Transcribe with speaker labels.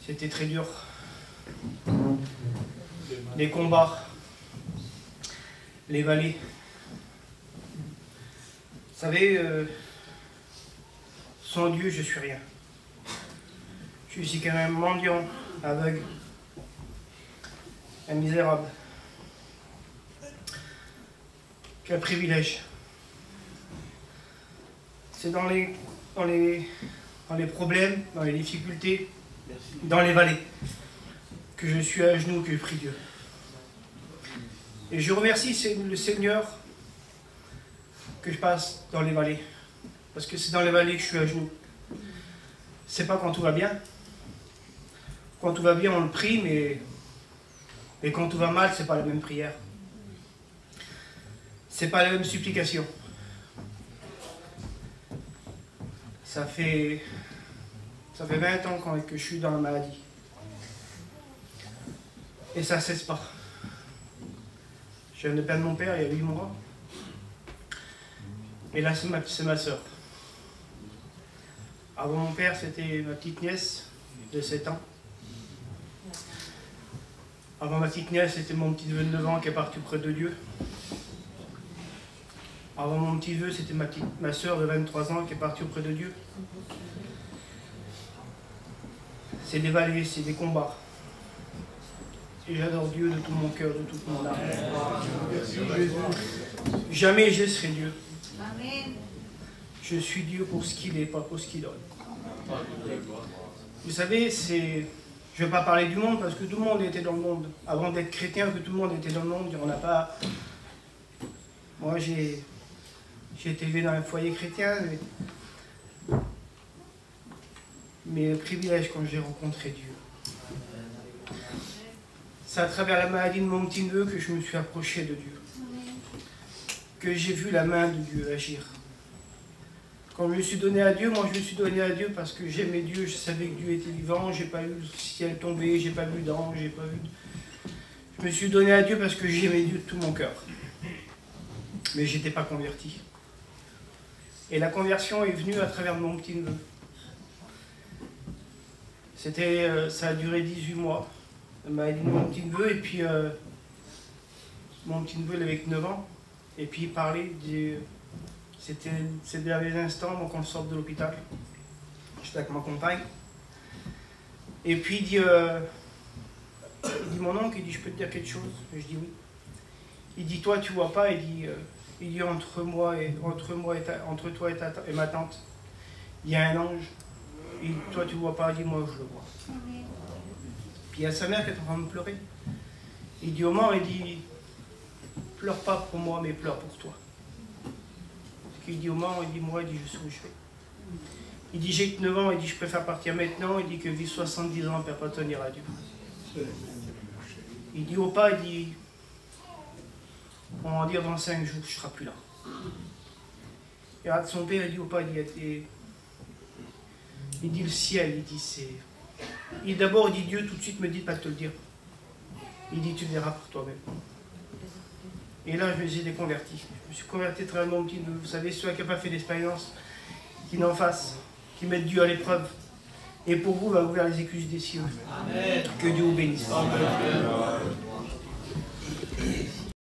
Speaker 1: C'était très dur. Les combats, les vallées. Vous savez, sans Dieu, je suis rien. Je suis quand même mendiant, aveugle, un misérable. Quel privilège. C'est dans les problèmes, dans les difficultés, dans les vallées, que je suis à genoux, que je prie Dieu. Et je remercie le Seigneur que je passe dans les vallées. Parce que c'est dans les vallées que je suis à genoux. C'est pas quand tout va bien. Quand tout va bien, on le prie, mais quand tout va mal, c'est pas la même prière. C'est pas la même supplication. Ça fait 20 ans que je suis dans la maladie. Et ça ne cesse pas. Je viens de perdre mon père il y a 8 mois. Et là, c'est ma soeur. Avant mon père, c'était ma petite nièce de 7 ans. Avant ma petite nièce, c'était mon petit neveu de 9 ans qui est parti auprès de Dieu. Avant mon petit neveu, c'était ma soeur de 23 ans qui est partie auprès de Dieu. C'est des vallées, c'est des combats. Et j'adore Dieu de tout mon cœur, de toute mon âme. Jamais je serai Dieu. Je suis Dieu pour ce qu'il est, pas pour ce qu'il donne. Vous savez, je ne vais pas parler du monde parce que tout le monde était dans le monde. Avant d'être chrétien, que tout le monde était dans le monde, il n'y en a pas. Moi, j'ai été élevé dans un foyer chrétien, mais le privilège quand j'ai rencontré Dieu. C'est à travers la maladie de mon petit-neveu que je me suis approché de Dieu. Que j'ai vu la main de Dieu agir. Quand je me suis donné à Dieu, moi je me suis donné à Dieu parce que j'aimais Dieu, je savais que Dieu était vivant, j'ai pas vu le ciel tomber, j'ai pas vu d'ange, j'ai pas vu... Je me suis donné à Dieu parce que j'aimais Dieu de tout mon cœur. Mais j'étais pas converti. Et la conversion est venue à travers mon petit-neveu. Ça a duré 18 mois. Elle m'a dit mon petit-neveu, et puis mon petit-neveu, il avait 9 ans. Et puis il parlait, c'était ces derniers instants, donc on sort de l'hôpital. J'étais avec ma compagne. Et puis il dit mon oncle, il dit, je peux te dire quelque chose? Je dis oui. Il dit, toi tu vois pas, il dit entre toi et ma tante, il y a un ange. Il dit, toi tu vois pas, il dit, moi je le vois. Puis il y a sa mère qui est en train de pleurer. Il dit au moment, il dit, pleure pas pour moi, mais pleure pour toi. Parce qu'il dit au moment, il dit, moi, il dit, je sais où je vais. Il dit, j'ai que 9 ans, il dit, je préfère partir maintenant, il dit que vivre 70 ans, père pas tenir à Dieu. Il dit au pas, il dit, on va dire dans 5 jours, je ne serai plus là. Il regarde son père, il dit au pas, il dit le ciel, il dit c'est... D'abord, il dit Dieu, tout de suite me dit pas de te le dire. Il dit tu verras pour toi-même. Et là, je me suis déconverti. Je me suis converti très mon petit. Vous savez, ceux qui n'ont pas fait d'expérience, qui n'en fassent, qui mettent Dieu à l'épreuve. Et pour vous, va ouvrir les écluses des cieux. Amen. Que Dieu vous bénisse. Amen.